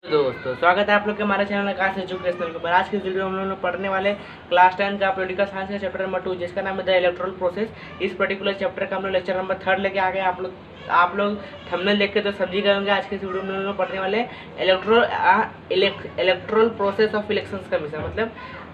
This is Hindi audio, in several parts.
दोस्तों स्वागत है आप लोग के हमारे चैनल आकाश एजुकेशनल के ऊपर। आज के वीडियो में हम लोग पढ़ने वाले क्लास 10 का पॉलिटिकल साइंस का चैप्टर नंबर 2 जिसका नाम है द इलेक्ट्रल प्रोसेस। इस पर्टिकुलर चैप्टर का हम लोग लेक्चर नंबर 3 लेके आ गए। आप लोग थंबनेल देख के तो समझ गए होंगे। आज के वीडियो में हम लोग पढ़ने वाले erectile process of elections commission, मतलब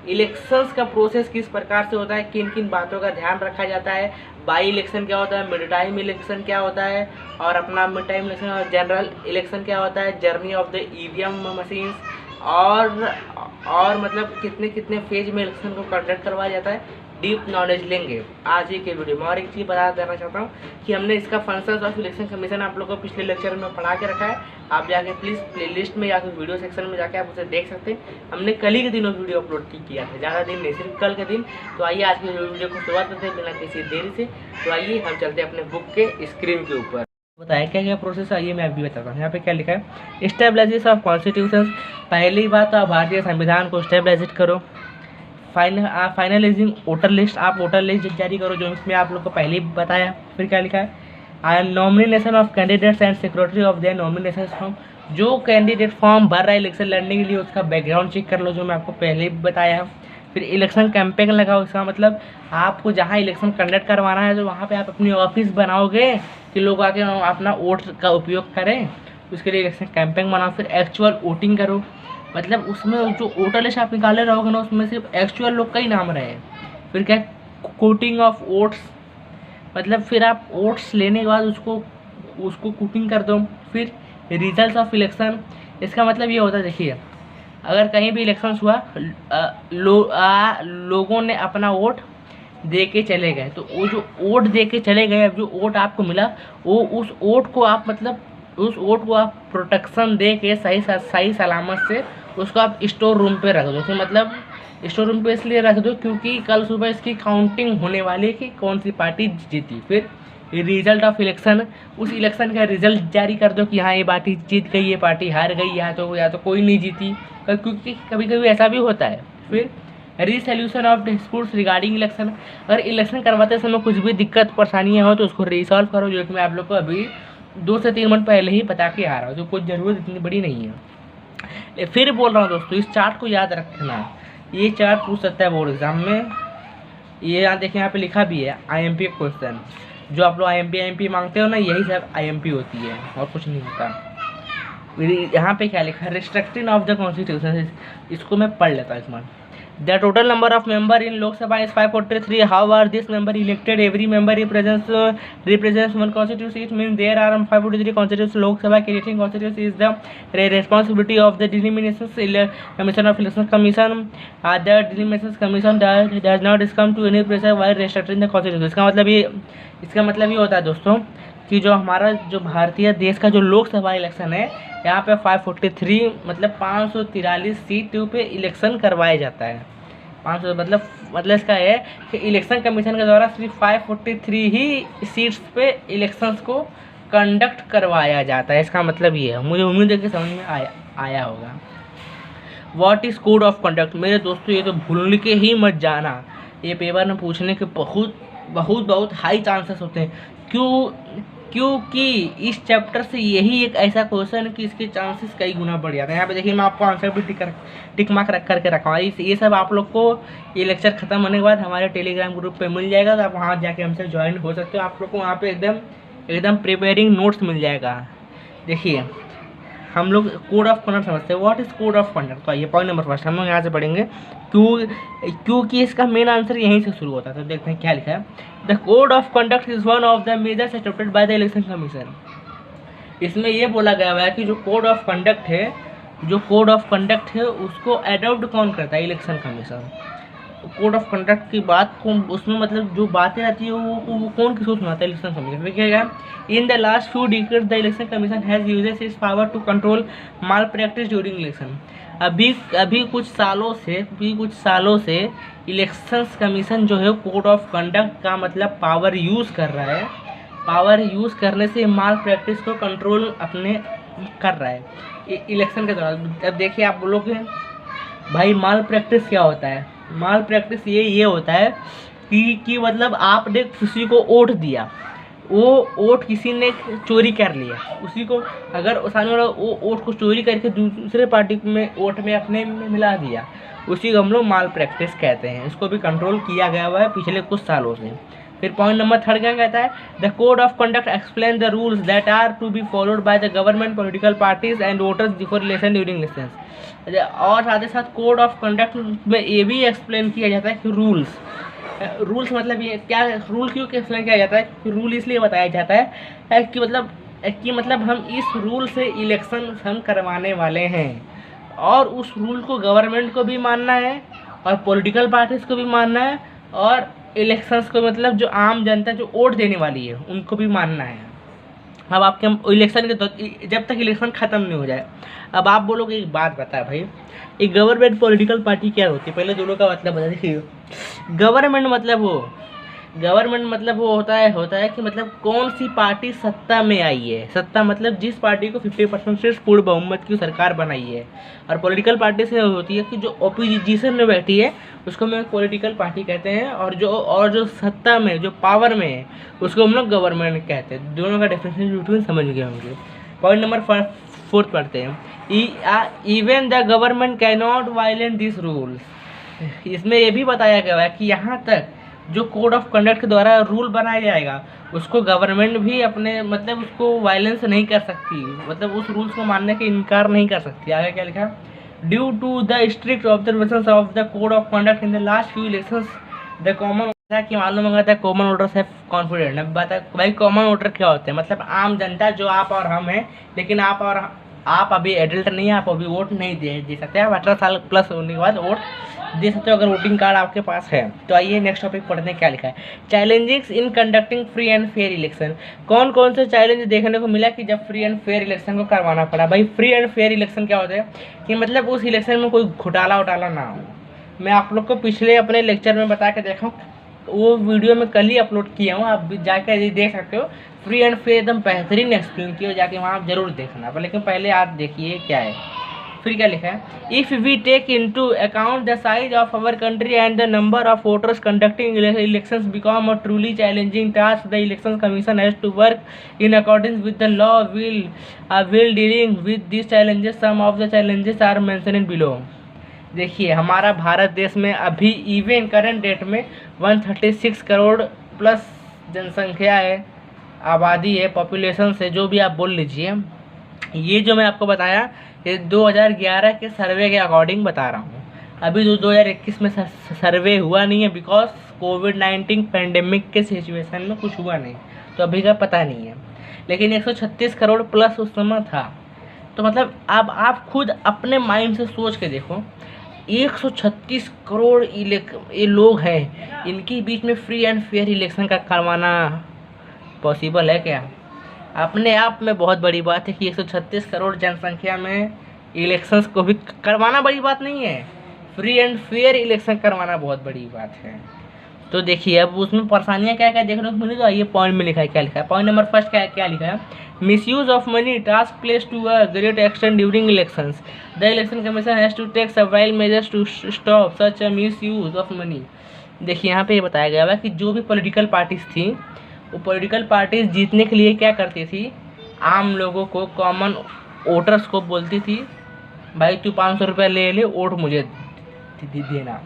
इलेक्शंस का प्रोसेस किस प्रकार से होता है, किन किन बातों का ध्यान रखा जाता है, बाई इलेक्शन क्या होता है, मिड टाइम इलेक्शन क्या होता है, और अपना मिड टाइम इलेक्शन और जनरल इलेक्शन क्या होता है, journey of the EVM machines, और मतलब कितने कितने फेज में इलेक्शन को कंडक्ट करवाया जाता है, डीप नॉलेज लेंगे आज ही के वीडियो में। और एक चीज़ बता देना चाहता हूँ कि हमने इसका फंक्शंस ऑफ इलेक्शन कमीशन आप लोगों को पिछले लेक्चर में पढ़ा के रखा है। आप जाके प्लीज़ प्लेलिस्ट में या फिर वीडियो सेक्शन में जाके आप उसे देख सकते हैं। हमने कल ही के दिनों वीडियो अपलोड किया था, ज़्यादा दिन नहीं, सिर्फ कल के दिन। तो आइए आज के वीडियो को शुरुआत करते हैं बिना किसी देरी से। तो आइए हम चलते हैं अपने बुक के स्क्रीन के ऊपर। बताया क्या क्या प्रोसेस है, आइए मैं अभी बताता हूँ। यहाँ पे क्या लिखा है, स्टेबलाइजेशन ऑफ कॉन्स्टिट्यूशन। पहली बात तो आप भारतीय संविधान को स्टेबलाइज करो। फाइनलाइजिंग वोटर लिस्ट, आप वोटर लिस्ट जारी करो, जो इसमें आप लोग को पहले ही बताया। फिर क्या लिखा है, nomination of candidates and security of their nomination form. जो कैंडिडेट फॉर्म भर रहा है इलेक्शन लड़ने के लिए उसका बैकग्राउंड चेक कर लो, जो मैं आपको पहले ही बताया। फिर इलेक्शन कैंपेन लगाओ, इसका मतलब आपको जहाँ इलेक्शन कंडक्ट करवाना है तो वहाँ पे आप अपनी ऑफिस बनाओगे कि लोग आके अपना वोट का उपयोग करें, उसके लिए इलेक्शन कैंपेन बनाओ। फिर एक्चुअल वोटिंग करो, मतलब उसमें जो वोटर लिस्ट आप निकाले रहोगे ना उसमें सिर्फ एक्चुअल लोग का ही नाम रहे। फिर क्या, कोटिंग ऑफ वोट्स, मतलब फिर आप वोट्स लेने के बाद उसको कुकिंग कर दो। फिर रिजल्ट ऑफ इलेक्शन, इसका मतलब ये होता है, देखिए अगर कहीं भी इलेक्शन हुआ, लोगों ने अपना वोट दे के चले गए, तो वो जो वोट दे के चले गए, अब जो वोट आपको मिला वो उस वोट को आप प्रोटेक्शन दे के सही सलामत से उसको आप स्टोर रूम पे रख दो। तो मतलब स्टोर रूम पे इसलिए रख दो क्योंकि कल सुबह इसकी काउंटिंग होने वाली है कि कौन सी पार्टी जीती। फिर रिजल्ट ऑफ इलेक्शन, उस इलेक्शन का रिजल्ट जारी कर दो कि हाँ ये पार्टी जीत गई, ये पार्टी हार गई, या तो कोई नहीं जीती, क्योंकि कभी कभी ऐसा भी होता है। फिर resolution of disputes regarding election, अगर इलेक्शन करवाते समय कुछ भी दिक्कत परेशानियाँ हो तो उसको रिसॉल्व करो, जो कि मैं आप लोग को अभी 2 से 3 मिनट पहले ही बता के आ रहा हूँ, जो कुछ ज़रूरत इतनी बड़ी नहीं है। फिर बोल रहा हूँ दोस्तों, इस चार्ट को याद रखना, ये चार्ट पूछ सकता है बोर्ड एग्जाम में। ये यहाँ देखिए, यहाँ पे लिखा भी है IMP क्वेश्चन, जो आप लोग IMP मांगते हो ना, यही सब IMP होती है और कुछ नहीं होता। यहाँ पे क्या लिखा है, रिस्ट्रिक्शन ऑफ द कॉन्स्टिट्यूशन, इसको मैं पढ़ लेता हूँ इसमें। The total number of member in Lok Sabha is 543. However, this member elected, every member represents one constituency. It means there are 543 constituencies. Lok Sabha creating constituency is the responsibility of the Delimitations Commission of Election Commission. The Delimitations Commission does not succumb to any pressure while restricting the constituency. इसका मतलब ये होता है दोस्तों कि जो हमारा जो भारतीय देश का जो लोकसभा इलेक्शन है, यहाँ पे 543 मतलब 543 सीटों पे इलेक्शन करवाया जाता है। 500 मतलब इसका है कि इलेक्शन कमीशन के द्वारा सिर्फ 543 ही सीट्स पे इलेक्शंस को कंडक्ट करवाया जाता है। इसका मतलब ये है, मुझे उम्मीद है कि समझ में आया होगा। What is code of conduct, मेरे दोस्तों ये तो भूल के ही मत जाना, ये पेपर में पूछने के बहुत हाई चांसेस होते हैं। क्योंकि इस चैप्टर से यही एक ऐसा क्वेश्चन है कि इसके चांसेस कई गुना बढ़ जाते हैं। यहाँ पे देखिए मैं आपको आंसर भी टिक मार्क रख करके रखा हूँ। ये सब आप लोग को ये लेक्चर खत्म होने के बाद हमारे टेलीग्राम ग्रुप पे मिल जाएगा, तो आप वहाँ जाके हमसे ज्वाइन हो सकते हो। आप लोग को वहाँ पे एकदम प्रिपेयरिंग नोट्स मिल जाएगा। देखिए हम लोग कोड ऑफ कंडक्ट समझते हैं, what is code of conduct. तो ये पॉइंट नंबर फर्स्ट हम लोग यहाँ से पढ़ेंगे, क्योंकि इसका मेन आंसर यहीं से शुरू होता है। तो देखते हैं क्या लिखा है, the code of conduct is one of the measures adopted by the election commission. इसमें ये बोला गया है कि जो कोड ऑफ कंडक्ट है उसको एडॉप्ट कौन करता है, election commission. Code of conduct की बात को उसमें मतलब जो बातें रहती है वो कौन किसको सुनाता है, इलेक्शन कमीशन। देखिएगा, in the last few decades the election commission has uses its power to control malpractice during election. अभी कुछ सालों से इलेक्शंस कमीशन जो है कोड ऑफ कंडक्ट का मतलब पावर यूज़ कर रहा है। पावर यूज़ करने से माल प्रैक्टिस को कंट्रोल अपने कर रहा है इलेक्शन के दौरान। अब देखिए आप बोलोगे भाई माल प्रैक्टिस क्या होता है। माल प्रैक्टिस ये होता है कि मतलब आपने किसी को वोट दिया, वो वोट किसी ने चोरी कर लिया, उसी को अगर सामने वाला वो वोट को चोरी करके दूसरे पार्टी में वोट में अपने में मिला दिया, उसी को हम लोग माल प्रैक्टिस कहते हैं। इसको भी कंट्रोल किया गया हुआ है पिछले कुछ सालों से। फिर पॉइंट नंबर 3 क्या कहता है, the code of conduct explain the rules that are to be followed by the government, political parties and voters before election during elections. और साथ ही साथ कोड ऑफ कंडक्ट में ये भी एक्सप्लेन किया जाता है कि रूल्स मतलब ये क्या, रूल क्यों एक्सप्लेन किया जाता है कि रूल इसलिए बताया जाता है कि मतलब हम इस रूल से इलेक्शन हम करवाने वाले हैं, और उस रूल को गवर्नमेंट को भी मानना है और पॉलिटिकल पार्टीज को भी मानना है, और इलेक्शंस को मतलब जो आम जनता जो वोट देने वाली है उनको भी मानना है। अब आपके इलेक्शन के जब तक इलेक्शन ख़त्म नहीं हो जाए। अब आप बोलोगे एक बात बता भाई, एक गवर्नमेंट पॉलिटिकल पार्टी क्या होती है, पहले दोनों का मतलब बता देखिए। गवर्नमेंट मतलब वो होता है कि मतलब कौन सी पार्टी सत्ता में आई है, सत्ता मतलब जिस पार्टी को 50% से पूर्ण बहुमत की सरकार बनाई है। और पॉलिटिकल पार्टी से होती है कि जो ओपोजिशन में बैठी है उसको हम पॉलिटिकल पार्टी कहते हैं, और जो सत्ता में जो पावर में है उसको हम लोग गवर्नमेंट कहते हैं। दोनों का डिफरेंस बिटवीन समझ गए होंगे। पॉइंट नंबर 4 पढ़ते हैं, even the government can not violate this rules. इसमें ये भी बताया गया है कि यहाँ तक जो कोड ऑफ कंडक्ट के द्वारा रूल बनाया जाएगा उसको गवर्नमेंट भी अपने मतलब उसको वायलेंस नहीं कर सकती, मतलब उस रूल्स को मानने के इनकार नहीं कर सकती। आगे क्या लिखा, due to the strict observation of the code of conduct in the last few elections the common कि मालूम होगा था कॉमन वोटर्स है कॉन्फिडेंट। अब बता भाई कॉमन वोटर क्या होते हैं, मतलब आम जनता जो आप और हम हैं, लेकिन आप अभी एडल्ट नहीं है, आप अभी वोट नहीं दे सकते। आप 18 साल प्लस होने के बाद वोट दे सकते हो अगर वोटिंग कार्ड आपके पास है। तो आइए नेक्स्ट टॉपिक पढ़ने क्या लिखा है, challenges in conducting free and fair election. कौन कौन से चैलेंज देखने को मिला कि जब फ्री एंड फेयर इलेक्शन को करवाना पड़ा। भाई फ्री एंड फेयर इलेक्शन क्या होता है कि मतलब उस इलेक्शन में कोई घोटाला वोटाला ना हो। मैं आप लोग को पिछले अपने लेक्चर में बता के देखा हूँ, वो वीडियो में कल ही अपलोड किया हूँ, आप जाकर देख सकते हो। फ्री एंड फेयर एकदम बेहतरीन एक्सप्लेन किया, जाके वहाँ आप जरूर देखना। लेकिन पहले आप देखिए क्या है, फिर क्या लिखा है, if we take into account the size of our country and the number of voters conducting elections become a truly challenging task, the election commission has to work in according with the law will dealing with this challenges. Some of the challenges are mentioned below. देखिए हमारा भारत देश में अभी इवन करंट डेट में 136 करोड़ प्लस जनसंख्या है, आबादी है, पॉपुलेशन से जो भी आप बोल लीजिए। ये जो मैं आपको बताया ये 2011 के सर्वे के अकॉर्डिंग बता रहा हूँ। अभी 2021 में सर्वे हुआ नहीं है, बिकॉज कोविड-19 पेंडेमिक के सिचुएशन में कुछ हुआ नहीं, तो अभी का पता नहीं है। लेकिन 136 करोड़ प्लस उस समय था। तो मतलब अब आप खुद अपने माइंड से सोच के देखो, 136 करोड़ ये लोग हैं, इनके बीच में फ्री एंड फेयर इलेक्शन का करवाना पॉसिबल है क्या? अपने आप में बहुत बड़ी बात है कि 136 करोड़ जनसंख्या में इलेक्शंस को भी करवाना बड़ी बात नहीं है, फ्री एंड फेयर इलेक्शन करवाना बहुत बड़ी बात है। तो देखिए अब उसमें परेशानियाँ क्या क्या देखने को मिली, तो आइए पॉइंट में लिखा है क्या लिखा है। पॉइंट नंबर 1 क्या लिखा है, misuse of money task place to a great extent during elections, the election commission has to take several measures to stop such a misuse of money. देखिए यहाँ पे ये बताया गया है कि जो भी पॉलिटिकल पार्टीज थी वो पॉलिटिकल पार्टीज जीतने के लिए क्या करती थी, आम लोगों को, कॉमन वोटर्स को बोलती थी भाई तू 500 रुपये ले वोट मुझे देना,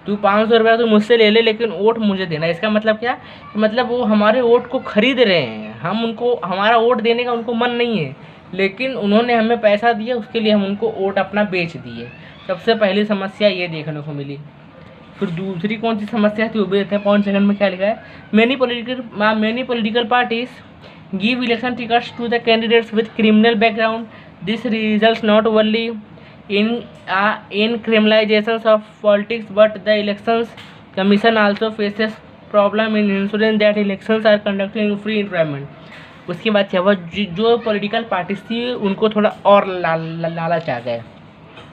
तू 500 रुपया तो मुझसे ले ले लेकिन वोट मुझे देना। इसका मतलब क्या, मतलब वो हमारे वोट को खरीद रहे हैं, हम उनको, हमारा वोट देने का उनको मन नहीं है, लेकिन उन्होंने हमें पैसा दिया, उसके लिए हम उनको वोट अपना बेच दिए। सबसे पहली समस्या ये देखने को मिली। फिर दूसरी कौन सी समस्या थी वो भी देते हैं। पॉइंट सेकंड में क्या लिखा है, many political parties give election tickets to the candidates with criminal background, this results not only in criminalizations of politics but the elections commission also faces problem in ensuring that elections are conducted in free environment। उसके बाद क्या हुआ, जो पॉलिटिकल पार्टीज थी उनको थोड़ा और लालच आ गया।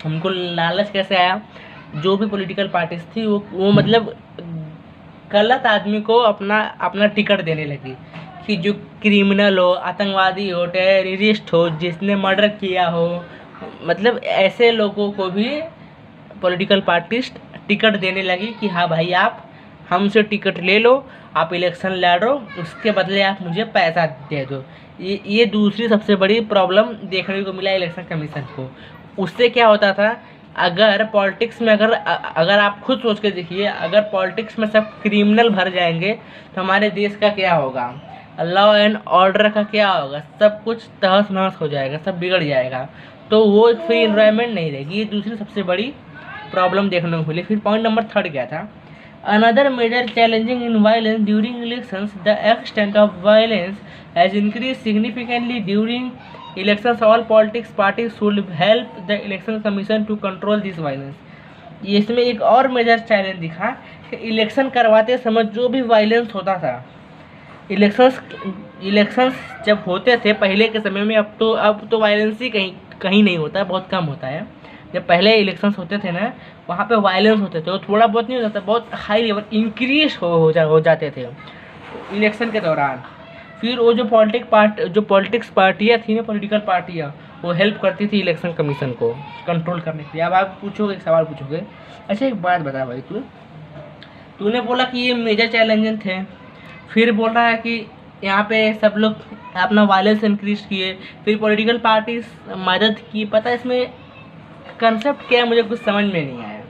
उनको लालच कैसे आया, जो भी पॉलिटिकल पार्टीज थी वो मतलब गलत आदमी को अपना टिकट देने लगी कि जो क्रिमिनल हो, आतंकवादी हो, टेररिस्ट हो, जिसने मर्डर किया हो, मतलब ऐसे लोगों को भी पॉलिटिकल पार्टीज टिकट देने लगी कि हाँ भाई आप हमसे टिकट ले लो, आप इलेक्शन लड़ो, उसके बदले आप मुझे पैसा दे दो। ये दूसरी सबसे बड़ी प्रॉब्लम देखने को मिला इलेक्शन कमीशन को। उससे क्या होता था, अगर पॉलिटिक्स में अगर आप खुद सोच के देखिए, अगर पॉलिटिक्स में सब क्रिमिनल भर जाएंगे तो हमारे देश का क्या होगा, लॉ एंड ऑर्डर का क्या होगा, सब कुछ तहस नहस हो जाएगा, सब बिगड़ जाएगा। तो वो एक फ्री इन्वायरमेंट नहीं रहेगी। ये दूसरी सबसे बड़ी प्रॉब्लम देखने को मिली। फिर पॉइंट नंबर 3 क्या था, another major challenging in violence during elections, the extent of violence has increase significantly during elections. All politics parties should help the election commission to control this violence। इसमें एक और मेजर चैलेंज दिखा कि इलेक्शन करवाते समय जो भी वायलेंस होता था, इलेक्शंस जब होते थे पहले के समय में, अब तो वायलेंस ही कहीं नहीं होता है, बहुत कम होता है। जब पहले इलेक्शंस होते थे ना, वहाँ पे वायलेंस होते थे, वो थोड़ा बहुत नहीं होता था, बहुत हाई लेवल इंक्रीज हो जाते थे इलेक्शन के दौरान। फिर वो जो पॉलिटिक्स पार्टियाँ थी ना, पॉलिटिकल पार्टियाँ, वो हेल्प करती थी इलेक्शन कमीशन को कंट्रोल करने के लिए। अब आप पूछोगे, एक सवाल पूछोगे, अच्छा एक बात बता भाई, तूने बोला कि ये मेजर चैलेंजेस थे, फिर बोल रहा है कि यहाँ पे सब लोग अपना वायलेंस इंक्रीज किए, फिर पॉलिटिकल पार्टीज मदद की। पता है इसमें कंसेप्ट क्या है, मुझे कुछ समझ में नहीं आया,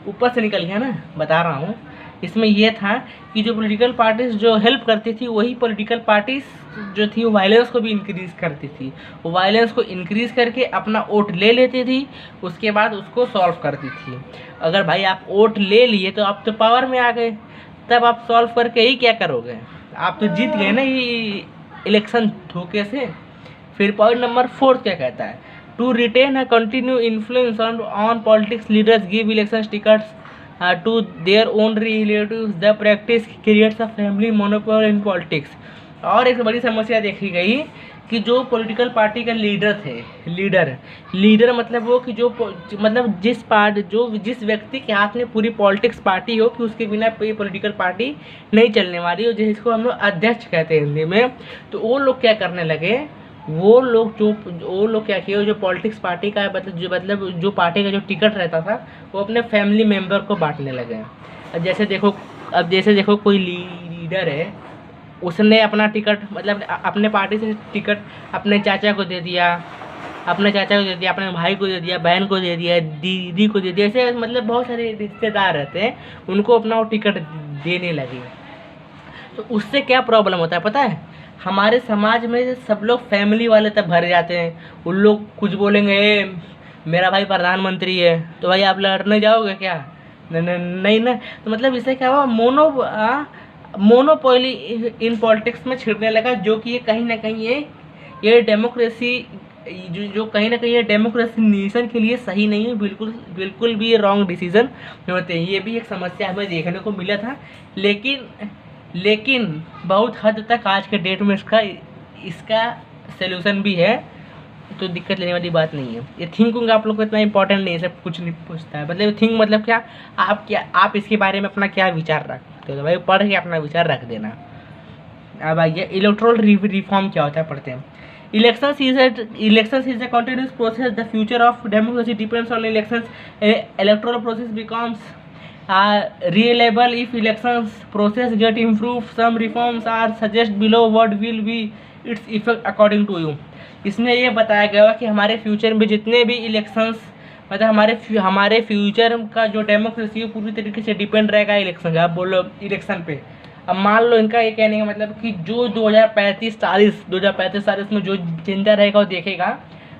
ऊपर से निकल गया ना, बता रहा हूँ। इसमें यह था कि जो पॉलिटिकल पार्टीज जो हेल्प करती थी, वही पॉलिटिकल पार्टीज जो थी वो वायलेंस को भी इंक्रीज़ करती थी। वो वायलेंस को इंक्रीज़ करके अपना वोट ले लेती थी, उसके बाद उसको सॉल्व करती थी। अगर भाई आप वोट ले लिए तो आप तो पावर में आ गए, तब आप सॉल्व करके ही क्या करोगे, आप तो जीत गए ना ये इलेक्शन धोखे से। फिर पॉइंट नंबर 4 क्या कहता है, to retain a continue influence on politics leaders give election tickets to their own relatives, the practice creates a family monopoly in politics। और एक बड़ी समस्या देखी गई कि जो पॉलिटिकल पार्टी का लीडर थे, लीडर मतलब वो कि जो मतलब जिस व्यक्ति के हाथ में पूरी पॉलिटिक्स पार्टी हो, कि उसके बिना कोई पॉलिटिकल पार्टी नहीं चलने वाली हो, जिसको हम लोग अध्यक्ष कहते हैं हिंदी में। तो वो लोग क्या करने लगे, वो लोग क्या किए, जो पॉलिटिक्स पार्टी का मतलब जो पार्टी का जो टिकट रहता था, वो अपने फैमिली मेंबर को बांटने लगे। अब जैसे देखो कोई लीडर है, उसने अपना टिकट मतलब अपने पार्टी से टिकट अपने चाचा को दे दिया, अपने भाई को दे दिया, बहन को दे दिया, दीदी को दे दिया, ऐसे मतलब बहुत सारे रिश्तेदार रहते हैं, उनको अपना वो टिकट देने लगे। तो उससे क्या प्रॉब्लम होता है पता है, हमारे समाज में सब लोग फैमिली वाले तब भर जाते हैं। उन लोग कुछ बोलेंगे, मेरा भाई प्रधानमंत्री है, तो भाई आप लड़ने जाओगे क्या, नहीं ना। तो मतलब इससे क्या हुआ, मोनोपोली इन पॉलिटिक्स में छिड़ने लगा, जो कि ये कहीं ना कहीं ये डेमोक्रेसी जो कहीं ना कहीं ये डेमोक्रेसी नेशन के लिए सही नहीं है, बिल्कुल भी ये रॉन्ग डिसीजन होते हैं। ये भी एक समस्या हमें देखने को मिला था, लेकिन बहुत हद तक आज के डेट में इसका सलूशन भी है, तो दिक्कत लेने वाली बात नहीं है। ये थिंकिंग आप लोग को इतना इंपॉर्टेंट नहीं है, सब कुछ नहीं पूछता है। मतलब थिंक मतलब क्या, आप इसके बारे में अपना क्या विचार रखते हो, तो भाई पढ़ के अपना विचार रख देना। अब आइए इलेक्टोरल रिफॉर्म क्या होता है, पढ़ते हैं। Elections is a continuous process. The future of democracy depends on elections. Electoral process becomes reliable if elections process get improved. Some reforms are suggested below. What will be its effect according to you? इसमें ये बताया गया कि हमारे फ्यूचर में जितने भी इलेक्शंस मतलब हमारे फ्यूचर का जो डेमोक्रेसी पूरी तरीके से डिपेंड रहेगा इलेक्शन का। आप बोलो इलेक्शन पे, अब मान लो इनका ये कहने का मतलब कि जो 2035-40 में जो जिंदा रहेगा वो देखेगा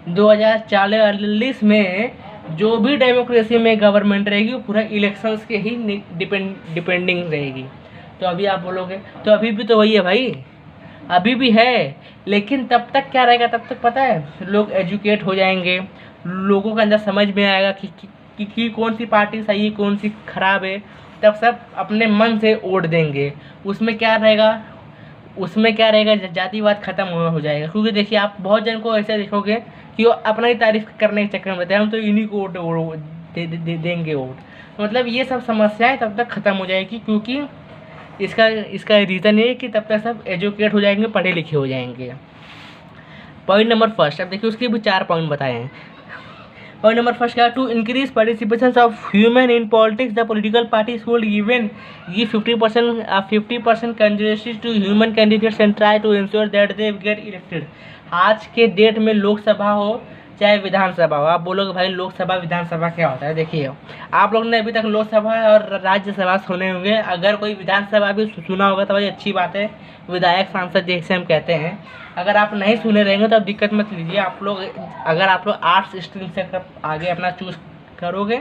2040 में जो भी डेमोक्रेसी में गवर्नमेंट रहेगी वो पूरा इलेक्शंस के ही डिपेंडिंग रहेगी। तो अभी आप बोलोगे तो अभी भी तो वही है भाई, अभी भी है, लेकिन तब तक क्या रहेगा, तब तक पता है लोग एजुकेट हो जाएंगे, लोगों के अंदर समझ में आएगा कि कौन सी पार्टी सही है कौन सी खराब है, तब सब अपने मन से वोट देंगे। उसमें क्या रहेगा जातिवाद खत्म हो जाएगा। क्योंकि देखिए आप बहुत जन को ऐसा देखोगे कि वो अपना ही तारीफ करने के चक्कर में रहते हैं, हम तो इन्हीं को वोट देंगे वोट। मतलब ये सब समस्याएं तब तक खत्म हो जाएगी, क्योंकि इसका रीज़न ये है कि तब तक सब एजुकेट हो जाएंगे, पढ़े लिखे हो जाएंगे। पॉइंट नंबर 1, अब देखिए उसके भी 4 पॉइंट बताए हैं। पॉइंट नंबर फर्स्ट क्या है, to increase participation of human in politics the political parties would even give 50% candidates to human candidates and try to ensure that they get elected. आज के डेट में लोकसभा हो चाहे विधानसभा हो, आप बोलोगे भाई लोकसभा विधानसभा क्या होता है। देखिए आप लोग ने अभी तक लोकसभा और राज्यसभा सुने होंगे, अगर कोई विधानसभा भी सुना होगा तो भाई अच्छी बात है, विधायक सांसद जैसे हम कहते हैं। अगर आप नहीं सुने रहेंगे तो आप दिक्कत मत लीजिए। आप लोग अगर आप लोग आर्ट्स स्ट्रीम से आगे अपना चूज करोगे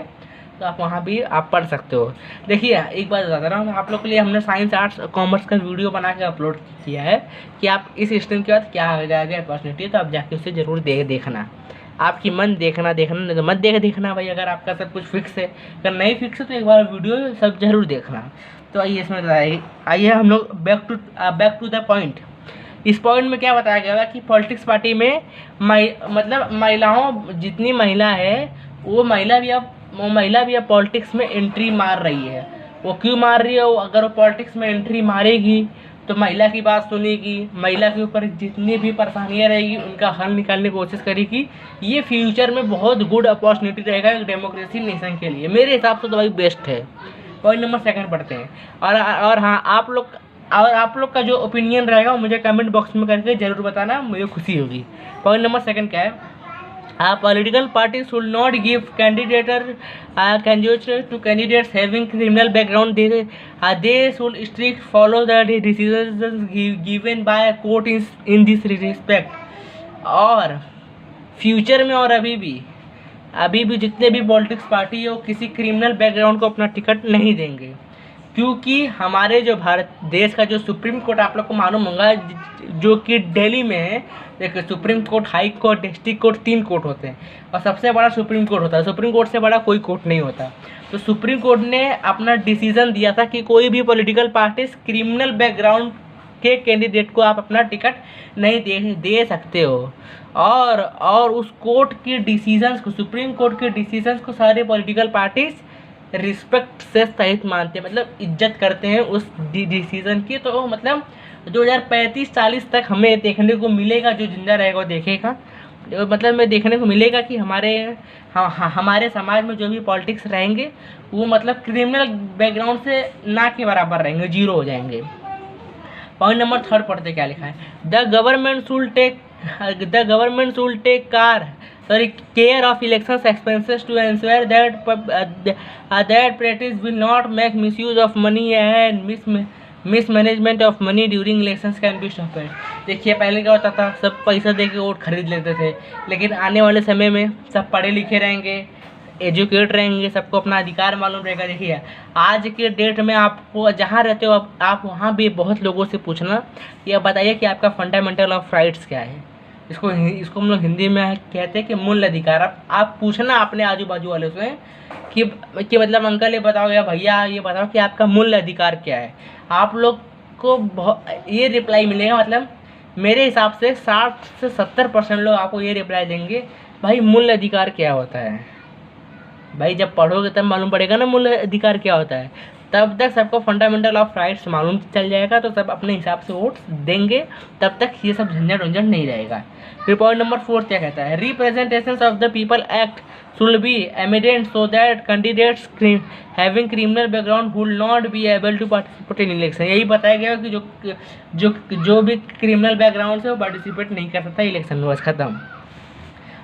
तो आप वहाँ भी आप पढ़ सकते हो। देखिए एक बात बता रहा हूँ आप लोग के लिए, हमने साइंस आर्ट्स कॉमर्स का वीडियो बना के अपलोड किया है कि आप इस स्ट्रीम के बाद क्या हो जाएगा अपॉर्चुनिटी, तो आप जाके उसे ज़रूर देखना। आपकी मन देखना नहीं तो मत देखना भाई। अगर आपका सब कुछ फिक्स है, अगर नहीं फिक्स है तो एक बार वीडियो सब जरूर देखना। तो आइए इसमें आइए हम लोग बैक टू द पॉइंट। इस पॉइंट में क्या बताया गया कि पॉलिटिक्स पार्टी में मतलब महिलाओं, जितनी महिला है वो महिला भी अब पॉलिटिक्स में एंट्री मार रही है। वो क्यों मार रही है, अगर वो पॉलिटिक्स में एंट्री मारेगी तो महिला की बात सुनेगी, महिला के ऊपर जितनी भी परेशानियाँ रहेगी उनका हल निकालने की कोशिश करेगी। ये फ्यूचर में बहुत गुड अपॉर्चुनिटी रहेगा एक डेमोक्रेसी नेशन के लिए, मेरे हिसाब से तो भाई बेस्ट है। पॉइंट नंबर सेकंड पढ़ते हैं। और हाँ आप लोग का जो ओपिनियन रहेगा वो मुझे कमेंट बॉक्स में करके जरूर बताना, मुझे खुशी होगी। पॉइंट नंबर सेकंड क्या है, political parties should not give candidates to candidates having criminal background. They should strict follow the decisions given by a court in this respect. और फ्यूचर में और अभी भी जितने भी पॉलिटिक्स पार्टी है वो किसी क्रिमिनल बैकग्राउंड को अपना टिकट नहीं देंगे, क्योंकि हमारे जो भारत देश का जो सुप्रीम कोर्ट आप लोग को मालूम होगा जो कि दिल्ली में है। देखिए supreme court, high court, district court, 3 court होते हैं और सबसे बड़ा सुप्रीम कोर्ट होता है। सुप्रीम कोर्ट से बड़ा कोई कोर्ट नहीं होता। तो सुप्रीम कोर्ट ने अपना डिसीजन दिया था कि कोई भी पॉलिटिकल पार्टी क्रिमिनल बैकग्राउंड के कैंडिडेट को आप अपना टिकट नहीं दे सकते हो। और उस कोर्ट के डिसीजंस को, सुप्रीम कोर्ट के डिसीजंस को सारे पॉलिटिकल पार्टीज रिस्पेक्ट से सहित मानते हैं, मतलब इज्जत करते हैं उस डिसीजन की। तो मतलब 2035-40 तक हमें देखने को मिलेगा, जो जिंदा रहेगा वो देखेगा, मतलब में देखने को मिलेगा कि हमारे समाज में जो भी पॉलिटिक्स रहेंगे वो मतलब क्रिमिनल बैकग्राउंड से ना के बराबर रहेंगे, 0 हो जाएंगे। पॉइंट नंबर 3 पढ़ते क्या लिखा है, the government should take care of elections expenses to ensure that parties will not make misuse of money and mismanagement of money during elections can be stopped. देखिए पहले क्या होता था, सब पैसा दे के वोट खरीद लेते थे, लेकिन आने वाले समय में सब पढ़े लिखे रहेंगे, एजुकेट रहेंगे, सबको अपना अधिकार मालूम रहेगा। देखिए आज के डेट में आपको जहाँ रहते हो आप वहाँ भी बहुत लोगों से पूछना, ये बताइए कि आपका फंडामेंटल ऑफ राइट्स क्या है। इसको हम लोग हिंदी में कहते हैं कि मूल अधिकार। आप पूछना अपने आजू बाजू वाले से कि मतलब अंकल ये बताओ या भैया ये बताओ कि आपका मूल अधिकार क्या है। आप लोग को ये रिप्लाई मिलेगा, मतलब मेरे हिसाब से 60 से 70% लोग आपको ये रिप्लाई देंगे भाई मूल अधिकार क्या होता है। भाई जब पढ़ोगे तब मालूम पड़ेगा ना मूल अधिकार क्या होता है, तब तक सबको फंडामेंटल ऑफ राइट्स मालूम चल जाएगा, तो सब अपने हिसाब से वोट देंगे, तब तक ये सब झंझट उंझट नहीं रहेगा। फिर पॉइंट नंबर 4 क्या कहता है, representation of the people act should be amended so that candidates having criminal background would not be able to participate in election. यही बताया गया कि जो भी क्रिमिनल बैकग्राउंड से वो पार्टिसिपेट नहीं कर सकता इलेक्शन में, बस खत्म।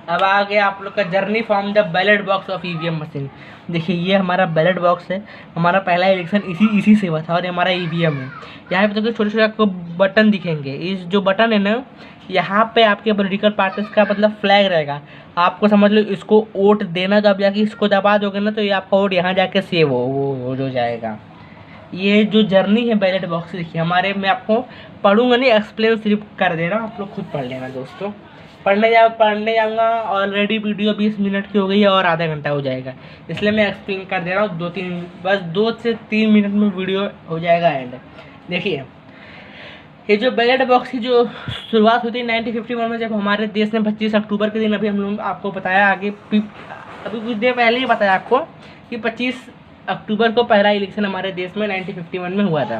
अब आ गया आप लोग का journey from the ballot box of EVM machine. देखिए ये हमारा बैलेट बॉक्स है, हमारा पहला इलेक्शन इसी से हुआ था और हमारा ईवीएम है। यहाँ पे देखिए छोटे छोटे आपको बटन दिखेंगे, इस जो बटन है ना यहाँ पे आपके पॉलिटिकल पार्टीज का मतलब फ्लैग रहेगा। आपको समझ लो इसको वोट देना, तो आप जाके इसको दबा दोगे ना तो ये आपका वोट यहाँ जाके सेव हो जाएगा। ये जो जर्नी है बैलेट बॉक्स देखिए हमारे, मैं आपको पढ़ूंगा नहीं, एक्सप्लेन सिर्फ कर दे रहा हूँ, आप लोग खुद पढ़ लेना दोस्तों। पढ़ने जाऊँगा ऑलरेडी वीडियो 20 मिनट की हो गई है और आधा घंटा हो जाएगा, इसलिए मैं एक्सप्लेन कर दे रहा हूँ। 2 से 3 मिनट में वीडियो हो जाएगा एंड। देखिए ये जो बैलेट बॉक्स की जो शुरुआत हुई थी 1951 में, जब हमारे देश में 25 अक्टूबर के दिन, अभी हम लोग आपको बताया आगे, अभी कुछ देर पहले ही बताया आपको कि 25 अक्टूबर को पहला इलेक्शन हमारे देश में 1951 में हुआ था।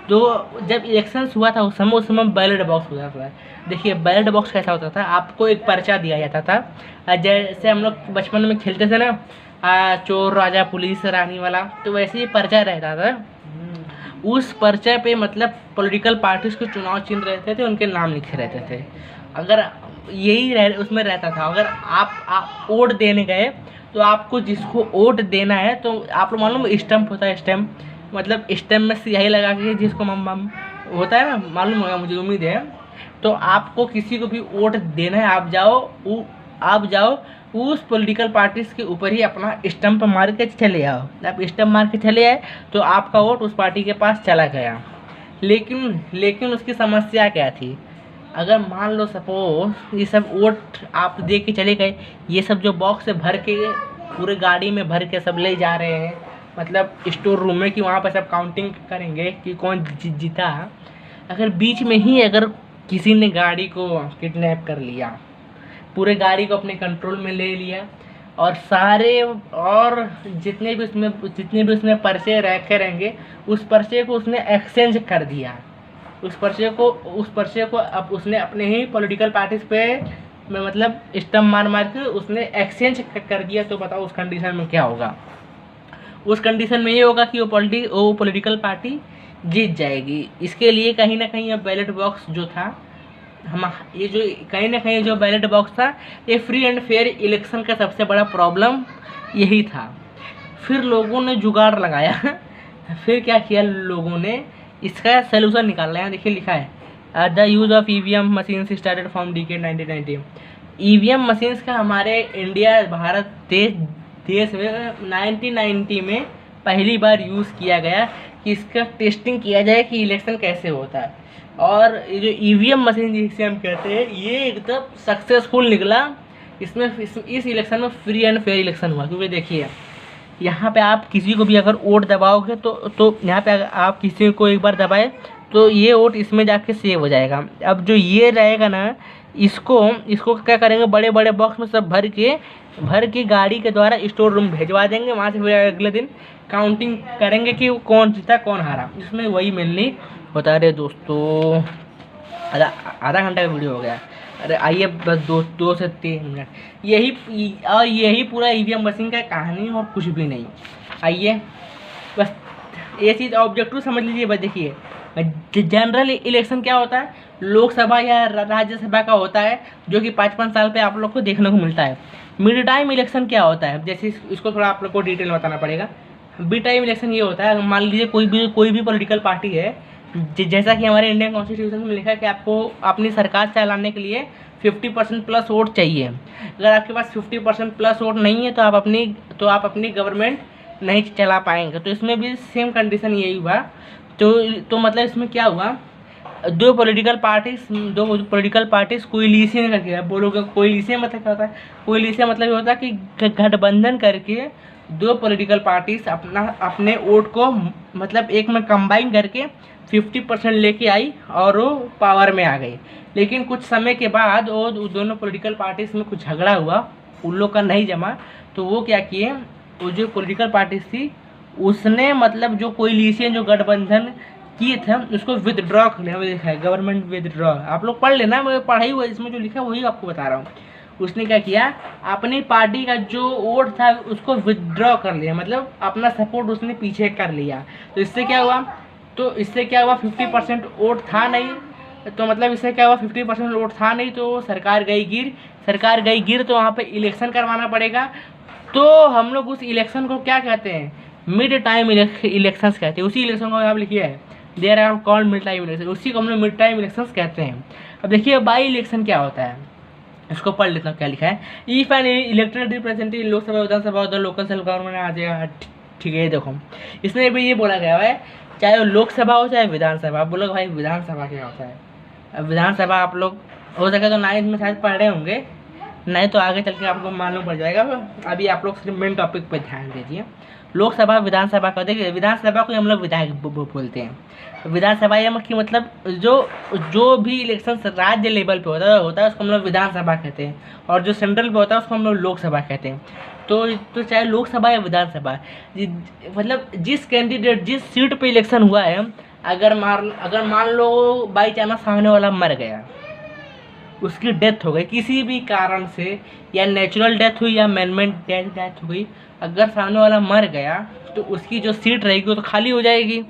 तो जब इलेक्शंस हुआ था उस समय बैलेट बॉक्स होता था। देखिए बैलेट बॉक्स कैसा होता था, आपको एक पर्चा दिया जाता था, जैसे हम लोग बचपन में खेलते थे ना, चोर राजा पुलिस रानी वाला, तो वैसे ही पर्चा रहता था। उस पर्चे पे मतलब पॉलिटिकल पार्टीज के चुनाव चिन्ह रहते थे, उनके नाम लिखे रहते थे। अगर यही उसमें रहता था, अगर आप वोट देने गए तो आपको जिसको वोट देना है, तो आप लोग मालूम स्टैम्प होता है, स्टैम्प मतलब स्टैम्प में स्याही लगा के जिसको होता है ना, मालूम होगा मुझे उम्मीद है। तो आपको किसी को भी वोट देना है, आप जाओ उस पॉलिटिकल पार्टीज के ऊपर ही अपना स्टैम्प मार के चले आओ। आप स्टैम्प मार के चले आए तो आपका वोट उस पार्टी के पास चला गया। लेकिन उसकी समस्या क्या थी, अगर मान लो सपोज ये सब वोट आप दे के चले गए, ये सब जो बॉक्स से भर के पूरे गाड़ी में भर के सब ले जा रहे हैं, मतलब स्टोर रूम में कि वहाँ पर सब काउंटिंग करेंगे कि कौन जीता। अगर बीच में ही अगर किसी ने गाड़ी को किडनैप कर लिया, पूरे गाड़ी को अपने कंट्रोल में ले लिया, और सारे और जितने भी उसमें पर्चे रखे रहेंगे, उस पर्चे को उसने एक्सचेंज कर दिया। उस पर्चे को अब उसने अपने ही पॉलिटिकल पार्टीज पे में मतलब स्टम्प मार के उसने एक्सचेंज कर दिया। तो बताओ उस कंडीशन में क्या होगा। उस कंडीशन में ये होगा कि वो पॉलिटिकल पार्टी जीत जाएगी। इसके लिए कहीं ना कहीं अब बैलेट बॉक्स जो था, ये जो कहीं ना कहीं जो बैलेट बॉक्स था, ये फ्री एंड फेयर इलेक्शन का सबसे बड़ा प्रॉब्लम यही था। फिर लोगों ने जुगाड़ लगाया फिर क्या किया लोगों ने, इसका सोल्यूशन निकाला है। देखिए लिखा है the use of EVM machines started from decade 1990। EVM machines का हमारे इंडिया भारत देश में 1990 में पहली बार यूज़ किया गया कि इसका टेस्टिंग किया जाए कि इलेक्शन कैसे होता है। और ये जो ईवीएम मशीन जिसे हम कहते हैं, ये एकदम सक्सेसफुल निकला। इस इलेक्शन में फ्री एंड फेयर इलेक्शन हुआ। क्योंकि देखिए यहाँ पे आप किसी को भी अगर वोट दबाओगे तो यहाँ पे अगर आप किसी को एक बार दबाए तो ये वोट इसमें जाके सेव हो जाएगा। अब जो ये रहेगा ना, इसको क्या करेंगे, बड़े बड़े बॉक्स में सब भर के गाड़ी के द्वारा स्टोर रूम भेजवा देंगे। वहाँ से फिर अगले दिन काउंटिंग करेंगे कि कौन जीता कौन हारा। इसमें वही मेनली होता है। अरे दोस्तों आधा घंटा का वीडियो हो गया। अरे आइए बस 2 से 3 मिनट, यही पूरा ईवीएम मशीन का कहानी और कुछ भी नहीं। आइए बस ये चीज़ ऑब्जेक्टिव समझ लीजिए। बस देखिए जनरल इलेक्शन क्या होता है, लोकसभा या राज्यसभा का होता है, जो कि 5-5 साल पे आप लोग को देखने को मिलता है। मिड टाइम इलेक्शन क्या होता है, जैसे इसको थोड़ा आप लोग को डिटेल बताना पड़ेगा। मिड टाइम इलेक्शन ये होता है, मान लीजिए कोई भी पॉलिटिकल पार्टी है, जैसा कि हमारे इंडियन कॉन्स्टिट्यूशन में लिखा है कि आपको अपनी सरकार चलाने के लिए 50% प्लस वोट चाहिए। अगर आपके पास 50% प्लस वोट नहीं है तो आप अपनी गवर्नमेंट नहीं चला पाएंगे। तो इसमें भी सेम कंडीशन यही हुआ। तो मतलब इसमें क्या हुआ, दो पॉलिटिकल पार्टीज कोलिशन करके, अब बोलोगे कोलिशन मतलब क्या होता है, कोलिशन मतलब ये होता है कि गठबंधन करके दो पॉलिटिकल पार्टीज अपने वोट को मतलब एक में कंबाइन करके 50% लेके आई और वो पावर में आ गई। लेकिन कुछ समय के बाद वो दोनों पॉलिटिकल पार्टीज में कुछ झगड़ा हुआ, उन लोग का नहीं जमा। तो वो क्या किए, वो जो पॉलिटिकल पार्टीज थी उसने मतलब जो कोलिशन जो गठबंधन किए थे उसको विदड्रॉ कर लिया। लिखा है गवर्नमेंट विदड्रॉ, आप लोग पढ़ लेना, मैं पढ़ाई हुआ इसमें जो लिखा है वही आपको बता रहा हूँ। उसने क्या किया, अपनी पार्टी का जो वोट था उसको विदड्रॉ कर लिया, मतलब अपना सपोर्ट उसने पीछे कर लिया। तो इससे क्या हुआ 50% वोट था नहीं, तो मतलब इससे क्या हुआ 50% वोट था नहीं, तो सरकार गई गिर। तो वहाँ पे इलेक्शन करवाना पड़ेगा। तो हम लोग उस इलेक्शन को क्या कहते हैं, मिड टाइम इलेक्शंस कहते हैं। उसी इलेक्शन को यहाँ लिखिए है there are called mid time election, उसी को हम लोग मिड टाइम इलेक्शंस कहते हैं। अब देखिए बाई इलेक्शन क्या होता है, इसको पढ़ लेता हूँ क्या लिखा है। If an elected representative Lok Sabha Vidhan Sabha और लोकल सेल्फ गवर्नमेंट आ जाएगा, ठीक है। देखो इसमें भी ये बोला गया है चाहे वो लोकसभा हो चाहे विधानसभा। आप बोलोगे भाई विधानसभा क्या होता है, अब विधानसभा आप लोग हो सके तो 9th में शायद पढ़ रहे होंगे, नहीं तो आगे चल के आपको मालूम पड़ जाएगा। अभी आप लोग सिर्फ मेन टॉपिक पर ध्यान दीजिए। लोकसभा विधानसभा का देखिए, विधानसभा को हम लोग विधायक बोलते हैं। विधानसभा ये की मतलब जो भी इलेक्शन राज्य लेवल पे होता है उसको हम लोग विधानसभा कहते हैं, और जो सेंट्रल पे होता है उसको हम लोग लोकसभा कहते हैं। तो चाहे लोकसभा या विधानसभा, मतलब जिस कैंडिडेट जिस सीट पे इलेक्शन हुआ है, अगर मान लो बाई चांस सामने वाला मर गया, उसकी डेथ हो गई किसी भी कारण से, या नेचुरल डेथ हुई या मैनमेड डेथ हो गई, अगर सामने वाला मर गया तो उसकी जो सीट रहेगी वो तो खाली हो जाएगी।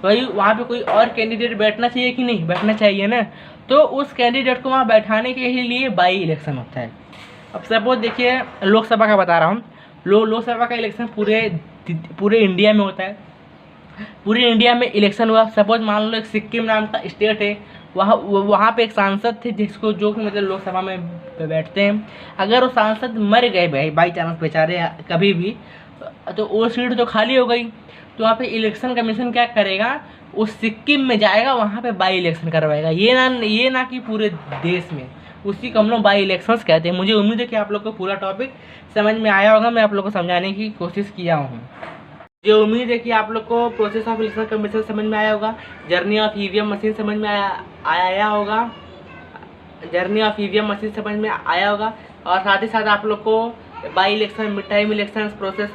वही वहाँ पे कोई और कैंडिडेट बैठना चाहिए कि नहीं, बैठना चाहिए ना। तो उस कैंडिडेट को वहाँ बैठाने के ही लिए बाई इलेक्शन होता है। अब सपोज देखिए लोकसभा का बता रहा हूँ, लोकसभा का इलेक्शन पूरे इंडिया में होता है। पूरे इंडिया में इलेक्शन हुआ, सपोज मान लो एक सिक्किम नाम का स्टेट है, वहाँ पे एक सांसद थे जिसको जो कि मतलब लोकसभा में बैठते हैं। अगर वो सांसद मर गए बाई चांस बेचारे कभी भी, तो वो सीट तो खाली हो गई। तो वहाँ पे इलेक्शन कमीशन क्या करेगा, उस सिक्किम में जाएगा, वहाँ पे बाई इलेक्शन करवाएगा। ये ना कि पूरे देश में, उसी को हम लोग बाई इलेक्शंस कहते हैं। मुझे उम्मीद है कि आप लोग को पूरा टॉपिक समझ में आया होगा, मैं आप लोग को समझाने की कोशिश किया हूँ। मुझे उम्मीद है कि आप लोग को प्रोसेस ऑफ इलेक्शन कमीशन समझ में आया होगा, जर्नी ऑफ ईवीएम मशीन समझ में आया होगा, जर्नी ऑफ ईवीएम मशीन समझ में आया होगा, और साथ ही साथ आप लोग को by election, mid time election, process,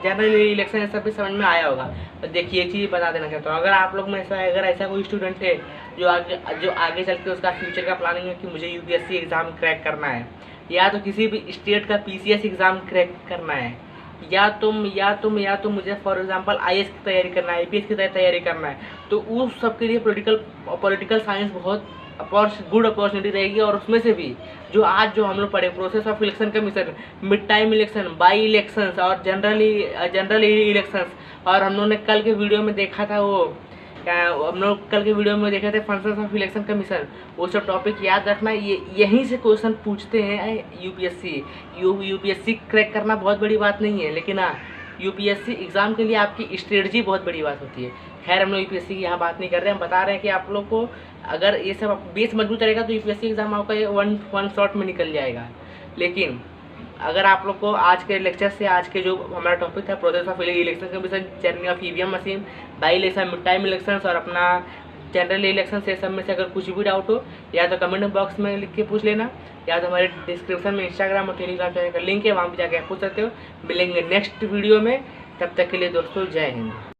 general election, ये सब भी समझ में आया होगा। तो देखिए ये चीज़ बता देना चाहता हूँ, अगर आप लोग में अगर ऐसा कोई स्टूडेंट है जो आगे चल के उसका फ्यूचर का प्लानिंग है कि मुझे यूपीएससी एग्ज़ाम क्रैक करना है, या तो किसी भी स्टेट का पीसीएस एग्ज़ाम क्रैक करना है, या तुम मुझे फॉर एग्जांपल आईएएस की तैयारी करना है, आईपीएस की तैयारी करना है, तो उस सब के लिए पॉलिटिकल साइंस बहुत गुड अपॉर्चुनिटी रहेगी। और उसमें से भी जो हम लोग पढ़े, process of election commission, mid time election, by elections और जनरल इलेक्शंस, और हम लोगों ने कल के वीडियो में देखा था देखे थे फंक्शंस ऑफ इलेक्शन कमीशन, वो सब टॉपिक याद रखना। यहीं से क्वेश्चन पूछते हैं यूपीएससी क्रैक करना बहुत बड़ी बात नहीं है, लेकिन हाँ यूपीएससी एग्ज़ाम के लिए आपकी स्ट्रेटजी बहुत बड़ी बात होती है। खैर हम लोग यूपीएससी की यहाँ बात नहीं कर रहे हैं, हम बता रहे हैं कि आप लोग को अगर ये सब बेस मजबूत रहेगा तो यूपीएससी एग्ज़ाम आपका वन शॉट में निकल जाएगा। लेकिन अगर आप लोग को आज के लेक्चर से, आज के जो हमारा टॉपिक था process of election commission, journey of EVM machine, by election, mid time elections और अपना जनरल इलेक्शन से सब में से अगर कुछ भी डाउट हो, या तो कमेंट बॉक्स में लिख के पूछ लेना, या तो हमारे डिस्क्रिप्शन में इंस्टाग्राम और टेलीग्राम चैनल का लिंक है, वहाँ पर जाकर पूछ सकते हो। मिलेंगे नेक्स्ट वीडियो में, तब तक के लिए दोस्तों जय हिंद।